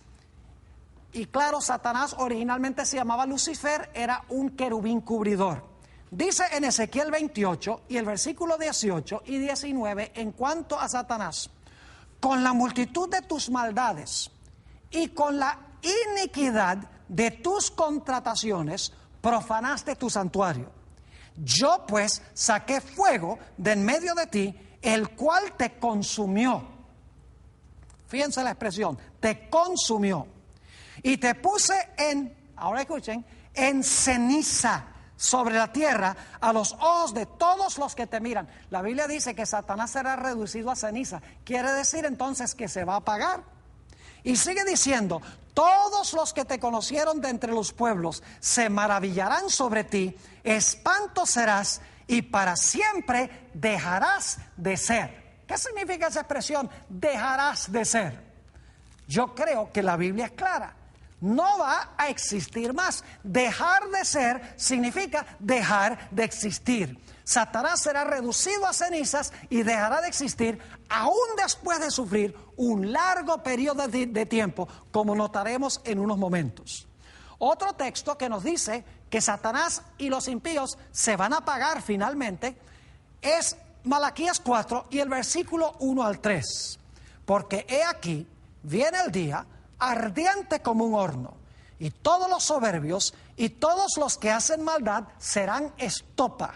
Y claro, Satanás originalmente se llamaba Lucifer, era un querubín cubridor. Dice en Ezequiel 28 y el versículo 18 y 19 en cuanto a Satanás: con la multitud de tus maldades y con la iniquidad de tus contrataciones profanaste tu santuario. Yo pues saqué fuego de en medio de ti, el cual te consumió. Fíjense la expresión, te consumió. Y te puse ahora escuchen, en ceniza sobre la tierra a los ojos de todos los que te miran. La Biblia dice que Satanás será reducido a ceniza. Quiere decir entonces que se va a apagar. Y sigue diciendo: todos los que te conocieron de entre los pueblos se maravillarán sobre ti, espanto serás y para siempre dejarás de ser. ¿Qué significa esa expresión, dejarás de ser? Yo creo que la Biblia es clara. No va a existir más. Dejar de ser significa dejar de existir. Satanás será reducido a cenizas y dejará de existir aún después de sufrir un largo periodo de tiempo, como notaremos en unos momentos. Otro texto que nos dice que Satanás y los impíos se van a apagar finalmente es Malaquías 4 y el versículo 1 al 3. Porque he aquí, viene el día ardiente como un horno, y todos los soberbios y todos los que hacen maldad serán estopa.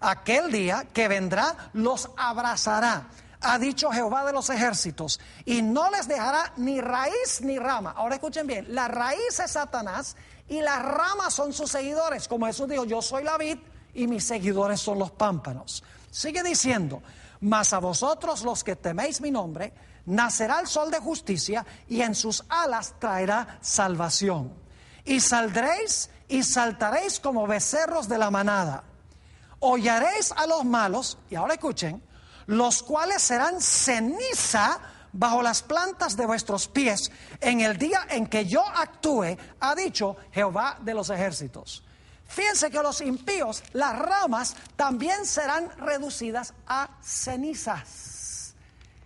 Aquel día que vendrá los abrazará, ha dicho Jehová de los ejércitos, y no les dejará ni raíz ni rama. Ahora escuchen bien, la raíz es Satanás y las ramas son sus seguidores. Como Jesús dijo: yo soy la vid y mis seguidores son los pámpanos. Sigue diciendo: mas a vosotros los que teméis mi nombre, nacerá el sol de justicia y en sus alas traerá salvación. Y saldréis y saltaréis como becerros de la manada. Hollaréis a los malos, y ahora escuchen, los cuales serán ceniza bajo las plantas de vuestros pies en el día en que yo actúe, ha dicho Jehová de los ejércitos. Fíjense que los impíos, las ramas, también serán reducidas a cenizas.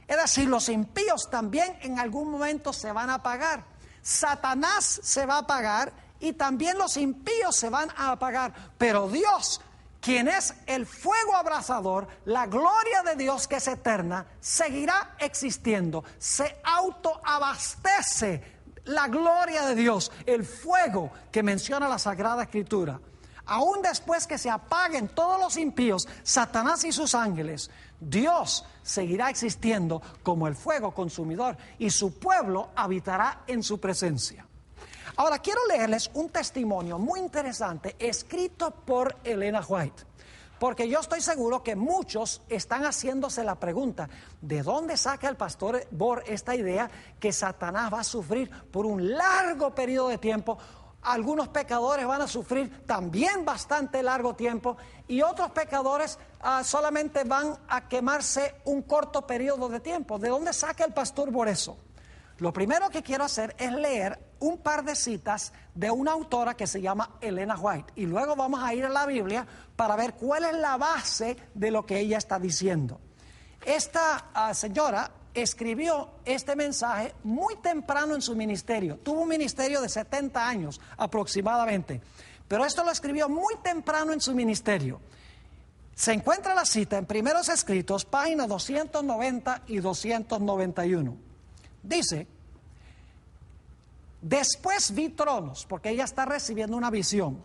Es decir, los impíos también en algún momento se van a apagar. Satanás se va a apagar y también los impíos se van a apagar. Pero Dios, quien es el fuego abrasador, la gloria de Dios que es eterna, seguirá existiendo. Se autoabastece la gloria de Dios, el fuego que menciona la Sagrada Escritura. Aún después que se apaguen todos los impíos, Satanás y sus ángeles, Dios seguirá existiendo como el fuego consumidor y su pueblo habitará en su presencia. Ahora quiero leerles un testimonio muy interesante escrito por Elena White, porque yo estoy seguro que muchos están haciéndose la pregunta: ¿de dónde saca el pastor Bor esta idea que Satanás va a sufrir por un largo periodo de tiempo? Algunos pecadores van a sufrir también bastante largo tiempo y otros pecadores solamente van a quemarse un corto periodo de tiempo. ¿De dónde saca el pastor Bor eso? Lo primero que quiero hacer es leer un par de citas de una autora que se llama Elena White y luego vamos a ir a la Biblia para ver cuál es la base de lo que ella está diciendo. Esta señora escribió este mensaje muy temprano en su ministerio. Tuvo un ministerio de 70 años aproximadamente, pero esto lo escribió muy temprano en su ministerio. Se encuentra la cita en Primeros Escritos, páginas 290 y 291. Dice: después vi tronos, porque ella está recibiendo una visión.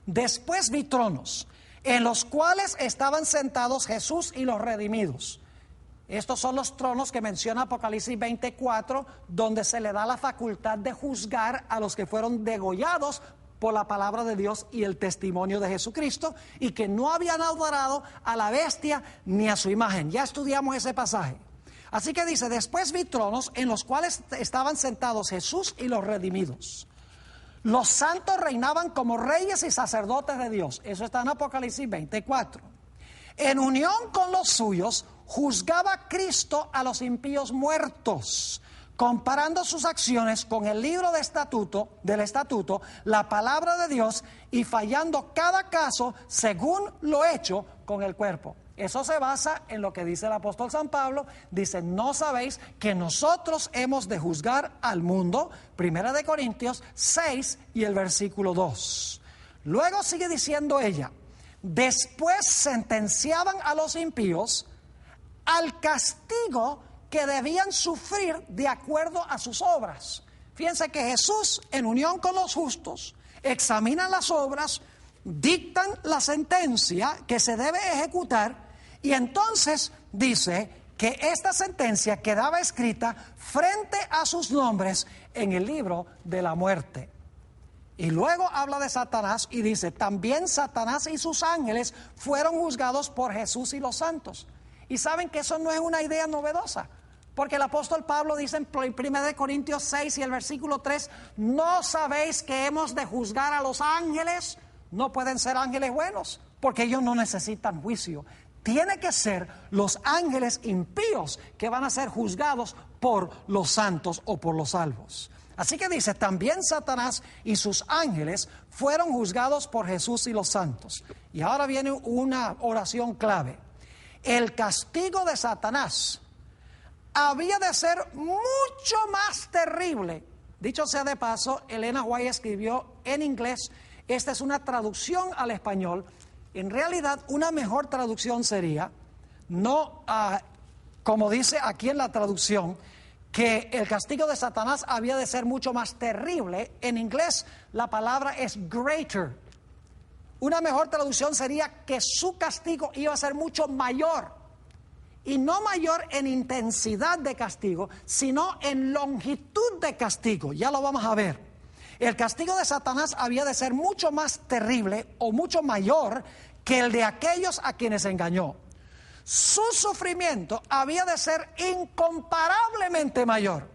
Después vi tronos, en los cuales estaban sentados Jesús y los redimidos. Estos son los tronos que menciona Apocalipsis 24, donde se le da la facultad de juzgar a los que fueron degollados por la palabra de Dios y el testimonio de Jesucristo, y que no habían adorado a la bestia ni a su imagen. Ya estudiamos ese pasaje. Así que dice: después vi tronos en los cuales estaban sentados Jesús y los redimidos. Los santos reinaban como reyes y sacerdotes de Dios. Eso está en Apocalipsis 24. En unión con los suyos, juzgaba Cristo a los impíos muertos, comparando sus acciones con el libro del estatuto, la palabra de Dios, y fallando cada caso según lo hecho con el cuerpo. Eso se basa en lo que dice el apóstol San Pablo. Dice: ¿no sabéis que nosotros hemos de juzgar al mundo? Primera de Corintios 6 y el versículo 2. Luego sigue diciendo ella: después sentenciaban a los impíos al castigo que debían sufrir de acuerdo a sus obras. Fíjense que Jesús, en unión con los justos, examina las obras, dictan la sentencia que se debe ejecutar, y entonces dice que esta sentencia quedaba escrita frente a sus nombres en el libro de la muerte. Y luego habla de Satanás y dice, también Satanás y sus ángeles fueron juzgados por Jesús y los santos. Y saben que eso no es una idea novedosa, porque el apóstol Pablo dice en 1 Corintios 6 y el versículo 3, ¿no sabéis que hemos de juzgar a los ángeles? No pueden ser ángeles buenos, porque ellos no necesitan juicio. Tiene que ser los ángeles impíos que van a ser juzgados por los santos o por los salvos. Así que dice, también Satanás y sus ángeles fueron juzgados por Jesús y los santos. Y ahora viene una oración clave. El castigo de Satanás había de ser mucho más terrible. Dicho sea de paso, Elena White escribió en inglés, esta es una traducción al español. En realidad, una mejor traducción sería, no como dice aquí en la traducción, que el castigo de Satanás había de ser mucho más terrible. En inglés la palabra es greater. Una mejor traducción sería que su castigo iba a ser mucho mayor. Y no mayor en intensidad de castigo, sino en longitud de castigo. Ya lo vamos a ver. El castigo de Satanás había de ser mucho más terrible o mucho mayor que el de aquellos a quienes engañó. Su sufrimiento había de ser incomparablemente mayor.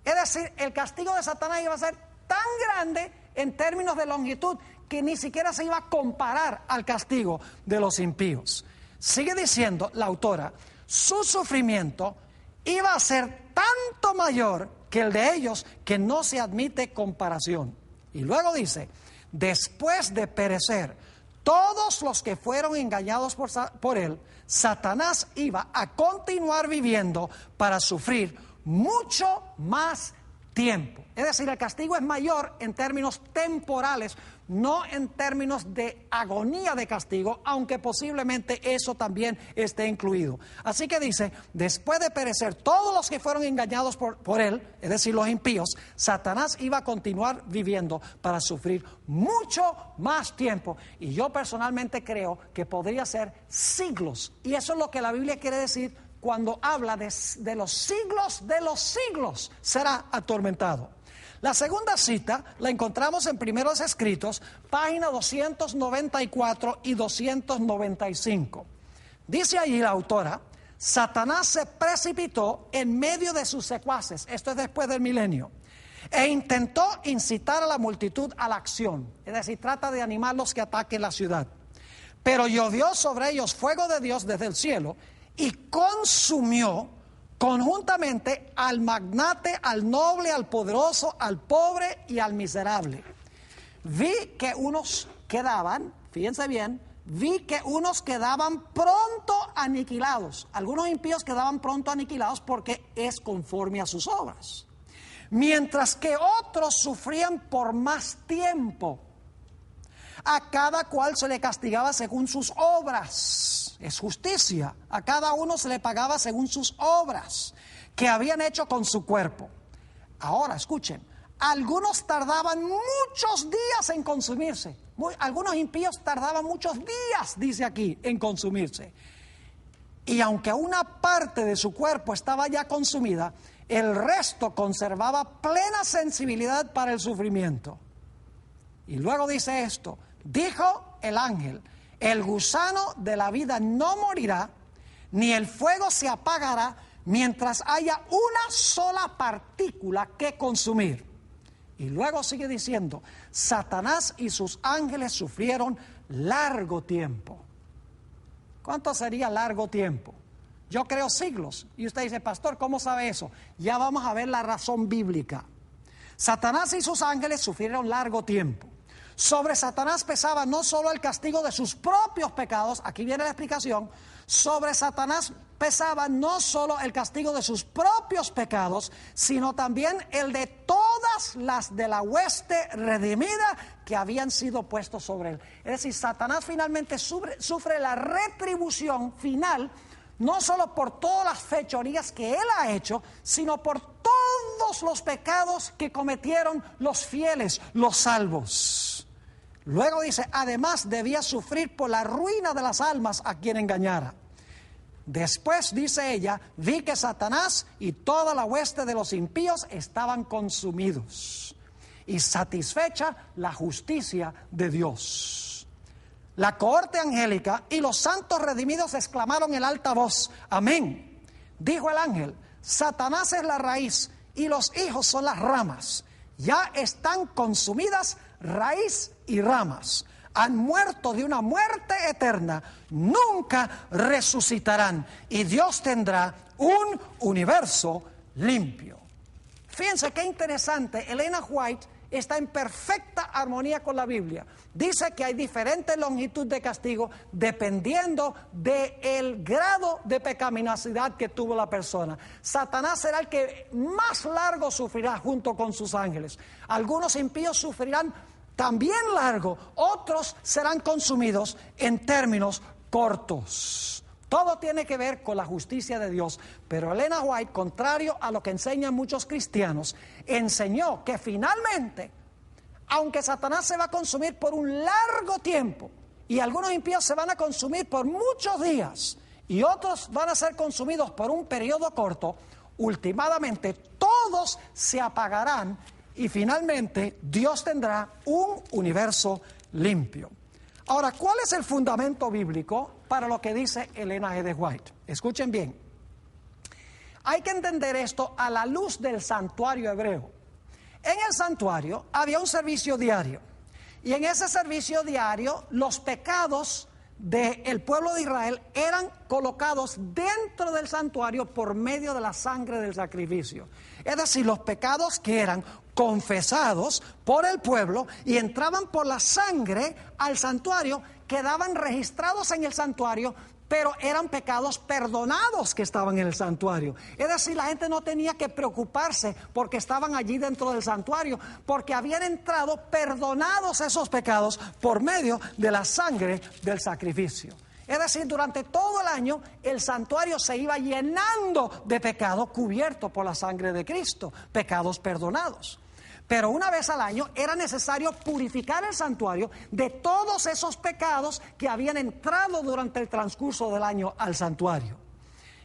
Es decir, el castigo de Satanás iba a ser tan grande en términos de longitud que ni siquiera se iba a comparar al castigo de los impíos. Sigue diciendo la autora, su sufrimiento iba a ser tanto mayor que el de ellos que no se admite comparación. Y luego dice, después de perecer todos los que fueron engañados por él, Satanás iba a continuar viviendo para sufrir mucho más tiempo. Es decir, el castigo es mayor en términos temporales, no en términos de agonía de castigo, aunque posiblemente eso también esté incluido. Así que dice, después de perecer todos los que fueron engañados por él, es decir, los impíos, Satanás iba a continuar viviendo para sufrir mucho más tiempo. Y yo personalmente creo que podría ser siglos. Y eso es lo que la Biblia quiere decir cuando habla de los siglos será atormentado. La segunda cita la encontramos en Primeros Escritos, página 294 y 295. Dice allí la autora, Satanás se precipitó en medio de sus secuaces, esto es después del milenio, e intentó incitar a la multitud a la acción, es decir, trata de animarlos que ataquen la ciudad. Pero llovió sobre ellos fuego de Dios desde el cielo y consumió conjuntamente al magnate, al noble, al poderoso, al pobre y al miserable. Vi que unos quedaban, fíjense bien, vi que unos quedaban pronto aniquilados. Algunos impíos quedaban pronto aniquilados porque es conforme a sus obras. Mientras que otros sufrían por más tiempo. A cada cual se le castigaba según sus obras. Es justicia. A cada uno se le pagaba según sus obras que habían hecho con su cuerpo. Ahora, escuchen. Algunos tardaban muchos días en consumirse. Algunos impíos tardaban muchos días, dice aquí, en consumirse. Y aunque una parte de su cuerpo estaba ya consumida, el resto conservaba plena sensibilidad para el sufrimiento. Y luego dice esto. Dijo el ángel, el gusano de la vida no morirá, ni el fuego se apagará mientras haya una sola partícula que consumir. Y luego sigue diciendo, Satanás y sus ángeles sufrieron largo tiempo. ¿Cuánto sería largo tiempo? Yo creo siglos. Y usted dice, pastor, ¿cómo sabe eso? Ya vamos a ver la razón bíblica. Satanás y sus ángeles sufrieron largo tiempo. Sobre Satanás pesaba no solo el castigo de sus propios pecados, aquí viene la explicación, sobre Satanás pesaba no solo el castigo de sus propios pecados, sino también el de todas las de la hueste redimida que habían sido puestos sobre él. Es decir, Satanás finalmente sufre la retribución final, no solo por todas las fechorías que él ha hecho, sino por todos los pecados que cometieron los fieles, los salvos. Luego dice, además debía sufrir por la ruina de las almas a quien engañara. Después, dice ella, vi que Satanás y toda la hueste de los impíos estaban consumidos y satisfecha la justicia de Dios. La cohorte angélica y los santos redimidos exclamaron en alta voz, amén. Dijo el ángel, Satanás es la raíz y los hijos son las ramas. Ya están consumidas raíz y ramas. Han muerto de una muerte eterna, nunca resucitarán y Dios tendrá un universo limpio. Fíjense qué interesante, Elena White está en perfecta armonía con la Biblia. Dice que hay diferente longitud de castigo dependiendo del grado de pecaminosidad que tuvo la persona. Satanás será el que más largo sufrirá junto con sus ángeles. Algunos impíos sufrirán también largo, otros serán consumidos en términos cortos. Todo tiene que ver con la justicia de Dios, pero Elena White, contrario a lo que enseñan muchos cristianos, enseñó que finalmente, aunque Satanás se va a consumir por un largo tiempo, y algunos impíos se van a consumir por muchos días, y otros van a ser consumidos por un periodo corto, últimamente todos se apagarán y finalmente Dios tendrá un universo limpio. Ahora, ¿cuál es el fundamento bíblico para lo que dice Elena G. White? Escuchen bien. Hay que entender esto a la luz del santuario hebreo. En el santuario había un servicio diario. Y en ese servicio diario los pecados del pueblo de Israel eran colocados dentro del santuario por medio de la sangre del sacrificio. Es decir, los pecados que eran confesados por el pueblo y entraban por la sangre al santuario, quedaban registrados en el santuario, pero eran pecados perdonados que estaban en el santuario. Es decir, la gente no tenía que preocuparse porque estaban allí dentro del santuario, porque habían entrado perdonados esos pecados por medio de la sangre del sacrificio. Es decir, durante todo el año el santuario se iba llenando de pecado cubierto por la sangre de Cristo, pecados perdonados. Pero una vez al año era necesario purificar el santuario de todos esos pecados que habían entrado durante el transcurso del año al santuario.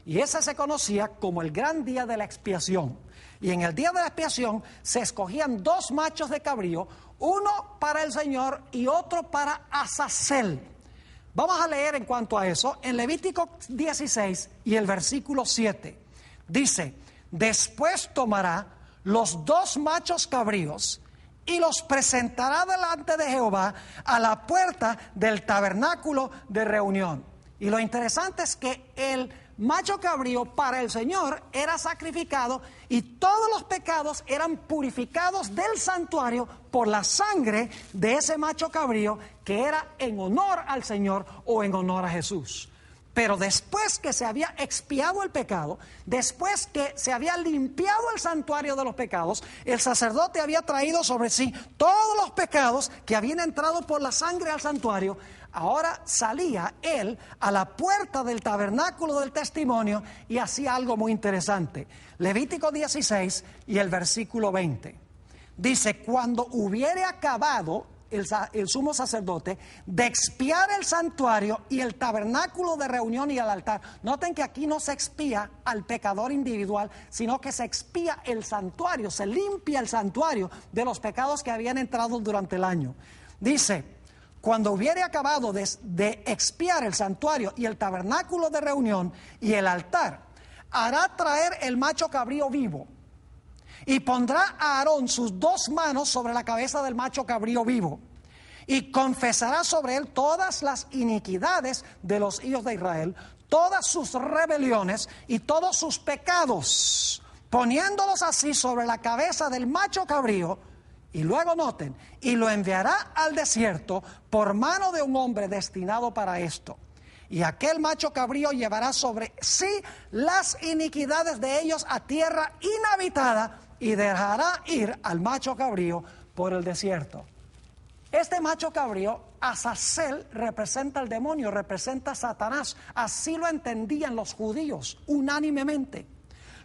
Y ese se conocía como el gran día de la expiación. Y en el día de la expiación se escogían 2 machos de cabrío, uno para el Señor y otro para Azazel. Vamos a leer en cuanto a eso en Levítico 16 y el versículo 7. Dice, después tomará los 2 machos cabríos y los presentará delante de Jehová a la puerta del tabernáculo de reunión. Y lo interesante es que el macho cabrío para el Señor era sacrificado y todos los pecados eran purificados del santuario por la sangre de ese macho cabrío que era en honor al Señor o en honor a Jesús. Pero después que se había expiado el pecado, después que se había limpiado el santuario de los pecados, el sacerdote había traído sobre sí todos los pecados que habían entrado por la sangre al santuario. Ahora salía él a la puerta del tabernáculo del testimonio y hacía algo muy interesante. Levítico 16 y el versículo 20. Dice, cuando hubiere acabado el sumo sacerdote de expiar el santuario y el tabernáculo de reunión y el altar. Noten que aquí no se expía al pecador individual, sino que se expía el santuario, se limpia el santuario de los pecados que habían entrado durante el año. Dice, cuando hubiere acabado de expiar el santuario y el tabernáculo de reunión y el altar, hará traer el macho cabrío vivo. Y pondrá a Aarón sus 2 manos sobre la cabeza del macho cabrío vivo, y confesará sobre él todas las iniquidades de los hijos de Israel, todas sus rebeliones y todos sus pecados, poniéndolos así sobre la cabeza del macho cabrío Y luego noten, y lo enviará al desierto por mano de un hombre destinado para esto. Y aquel macho cabrío llevará sobre sí las iniquidades de ellos a tierra inhabitada y dejará ir al macho cabrío por el desierto. Este macho cabrío, Azazel, representa al demonio, representa a Satanás. Así lo entendían los judíos unánimemente.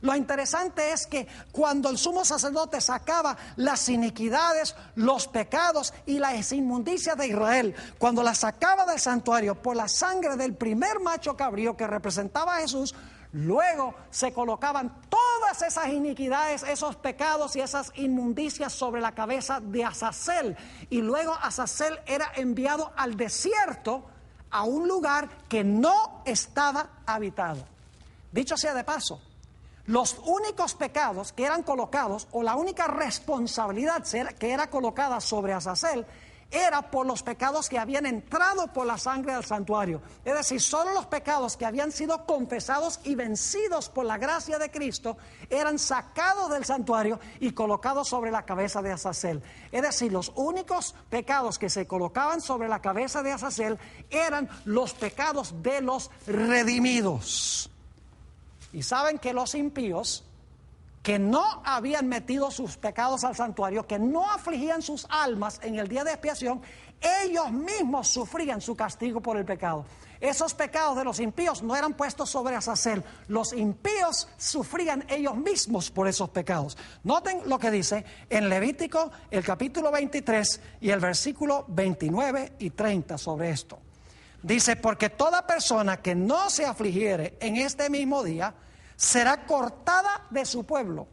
Lo interesante es que cuando el sumo sacerdote sacaba las iniquidades, los pecados y las inmundicias de Israel, cuando las sacaba del santuario por la sangre del primer macho cabrío que representaba a Jesús, luego se colocaban todas esas iniquidades, esos pecados y esas inmundicias sobre la cabeza de Azazel. Y luego Azazel era enviado al desierto, a un lugar que no estaba habitado. Dicho sea de paso, los únicos pecados que eran colocados, o la única responsabilidad que era colocada sobre Azazel, era por los pecados que habían entrado por la sangre del santuario. Es decir, solo los pecados que habían sido confesados y vencidos por la gracia de Cristo eran sacados del santuario y colocados sobre la cabeza de Azazel. Es decir, los únicos pecados que se colocaban sobre la cabeza de Azazel eran los pecados de los redimidos. Y saben que los impíos, que no habían metido sus pecados al santuario, que no afligían sus almas en el día de expiación, ellos mismos sufrían su castigo por el pecado. Esos pecados de los impíos no eran puestos sobre Azazel. Los impíos sufrían ellos mismos por esos pecados. Noten lo que dice en Levítico, el capítulo 23 y el versículo 29 y 30 sobre esto. Dice, porque toda persona que no se afligiere en este mismo día será cortada de su pueblo.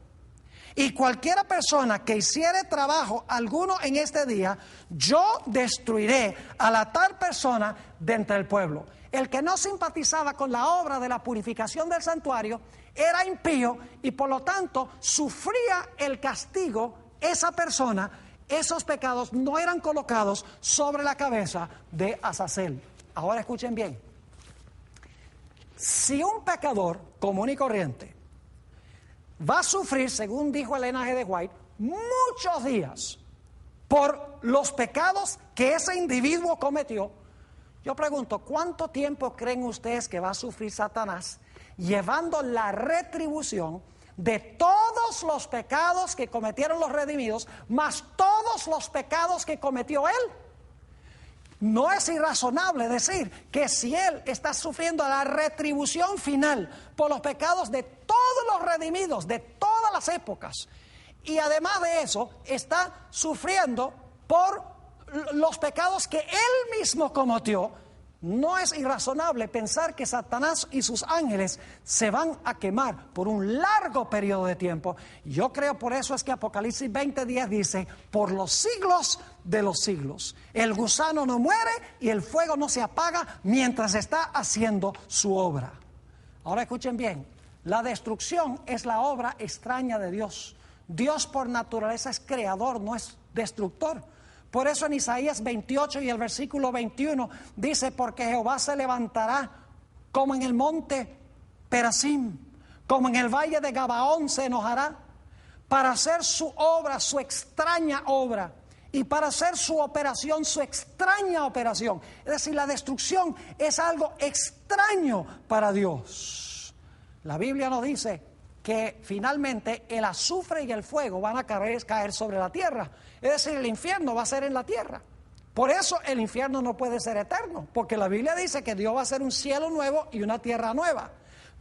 Y cualquiera persona que hiciere trabajo alguno en este día, yo destruiré a la tal persona de entre el pueblo. El que no simpatizaba con la obra de la purificación del santuario era impío y por lo tanto sufría el castigo. Esa persona, esos pecados no eran colocados sobre la cabeza de Azazel. Ahora escuchen bien. Si un pecador común y corriente va a sufrir, según dijo Elena G. de White, muchos días por los pecados que ese individuo cometió, yo pregunto, ¿cuánto tiempo creen ustedes que va a sufrir Satanás llevando la retribución de todos los pecados que cometieron los redimidos, más todos los pecados que cometió él? No es irrazonable decir que si él está sufriendo la retribución final por los pecados de todos los redimidos, de todas las épocas, y además de eso está sufriendo por los pecados que él mismo cometió, no es irrazonable pensar que Satanás y sus ángeles se van a quemar por un largo periodo de tiempo. Yo creo por eso es que Apocalipsis 20:10 dice, por los siglos de los siglos. El gusano no muere y el fuego no se apaga mientras está haciendo su obra. Ahora escuchen bien, la destrucción es la obra extraña de Dios. Dios por naturaleza es creador, no es destructor. Por eso en Isaías 28 y el versículo 21 dice, porque Jehová se levantará como en el monte Perasim, como en el valle de Gabaón se enojará, para hacer su obra, su extraña obra, y para hacer su operación, su extraña operación. Es decir, la destrucción es algo extraño para Dios. La Biblia nos dice que finalmente el azufre y el fuego van a caer sobre la tierra. Es decir, el infierno va a ser en la tierra. Por eso el infierno no puede ser eterno, porque la Biblia dice que Dios va a hacer un cielo nuevo y una tierra nueva.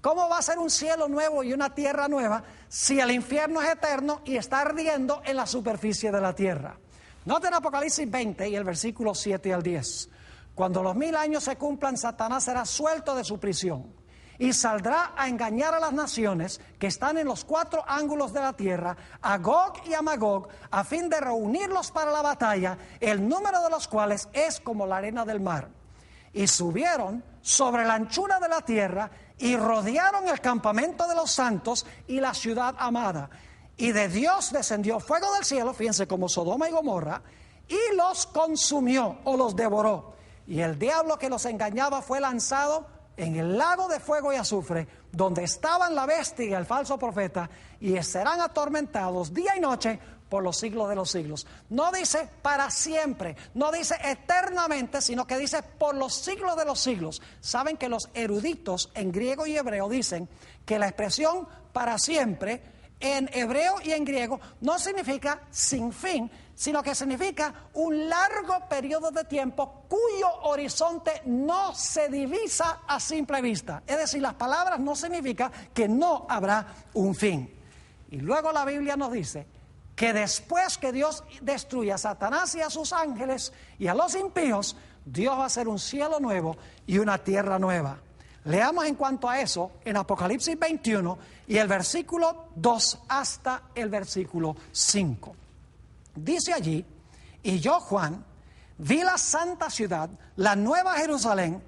¿Cómo va a ser un cielo nuevo y una tierra nueva si el infierno es eterno y está ardiendo en la superficie de la tierra? Noten Apocalipsis 20 y el versículo 7 al 10. Cuando los 1000 años se cumplan, Satanás será suelto de su prisión y saldrá a engañar a las naciones que están en los 4 ángulos de la tierra, a Gog y a Magog, a fin de reunirlos para la batalla, el número de los cuales es como la arena del mar. Y subieron sobre la anchura de la tierra y rodearon el campamento de los santos y la ciudad amada. Y de Dios descendió fuego del cielo, fíjense, como Sodoma y Gomorra, y los consumió o los devoró. Y el diablo que los engañaba fue lanzado en el lago de fuego y azufre, donde estaban la bestia y el falso profeta, y serán atormentados día y noche por los siglos de los siglos. No dice para siempre, no dice eternamente, sino que dice por los siglos de los siglos. Saben que los eruditos en griego y hebreo dicen que la expresión para siempre en hebreo y en griego no significa sin fin, sino que significa un largo periodo de tiempo cuyo horizonte no se divisa a simple vista. Es decir, las palabras no significan que no habrá un fin. Y luego la Biblia nos dice que después que Dios destruya a Satanás y a sus ángeles y a los impíos, Dios va a hacer un cielo nuevo y una tierra nueva. Leamos en cuanto a eso en Apocalipsis 21 y el versículo 2 hasta el versículo 5. Dice allí: y yo, Juan, vi la santa ciudad, la nueva Jerusalén,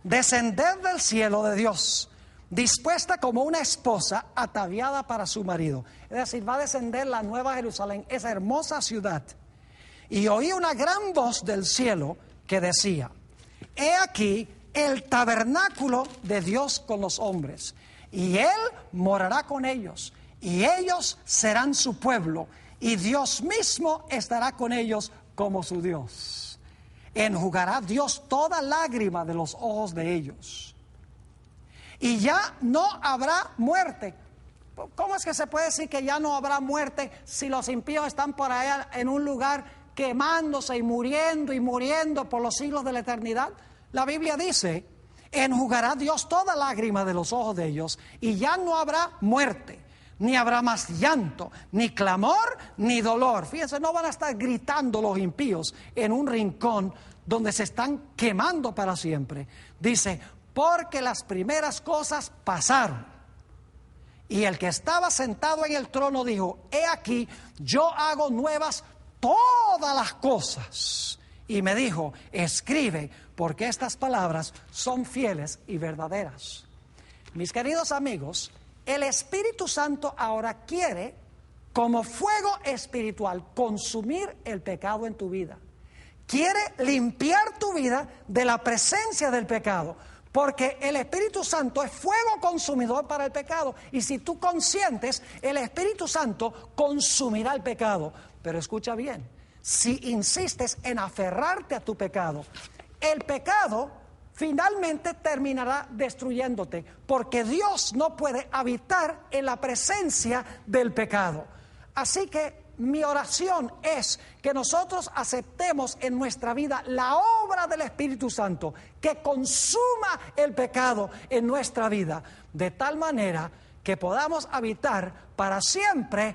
descender del cielo de Dios, dispuesta como una esposa ataviada para su marido. Es decir, va a descender la nueva Jerusalén, esa hermosa ciudad. Y oí una gran voz del cielo que decía: he aquí el tabernáculo de Dios con los hombres, y Él morará con ellos, y ellos serán su pueblo, y Dios mismo estará con ellos como su Dios. Enjugará Dios toda lágrima de los ojos de ellos. Y ya no habrá muerte. ¿Cómo es que se puede decir que ya no habrá muerte si los impíos están por allá en un lugar quemándose y muriendo por los siglos de la eternidad? La Biblia dice: enjugará Dios toda lágrima de los ojos de ellos, y ya no habrá muerte, ni habrá más llanto, ni clamor, ni dolor. Fíjense, no van a estar gritando los impíos en un rincón donde se están quemando para siempre. Dice: porque las primeras cosas pasaron. Y el que estaba sentado en el trono dijo: he aquí, yo hago nuevas todas las cosas. Y me dijo: escribe, porque estas palabras son fieles y verdaderas. Mis queridos amigos, el Espíritu Santo ahora quiere, como fuego espiritual, consumir el pecado en tu vida. Quiere limpiar tu vida de la presencia del pecado. Porque el Espíritu Santo es fuego consumidor para el pecado. Y si tú consientes, el Espíritu Santo consumirá el pecado. Pero escucha bien, si insistes en aferrarte a tu pecado, el pecado finalmente terminará destruyéndote. Porque Dios no puede habitar en la presencia del pecado. Así que mi oración es que nosotros aceptemos en nuestra vida la obra del Espíritu Santo, que consuma el pecado en nuestra vida, de tal manera que podamos habitar para siempre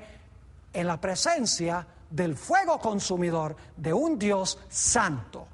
en la presencia del fuego consumidor de un Dios santo.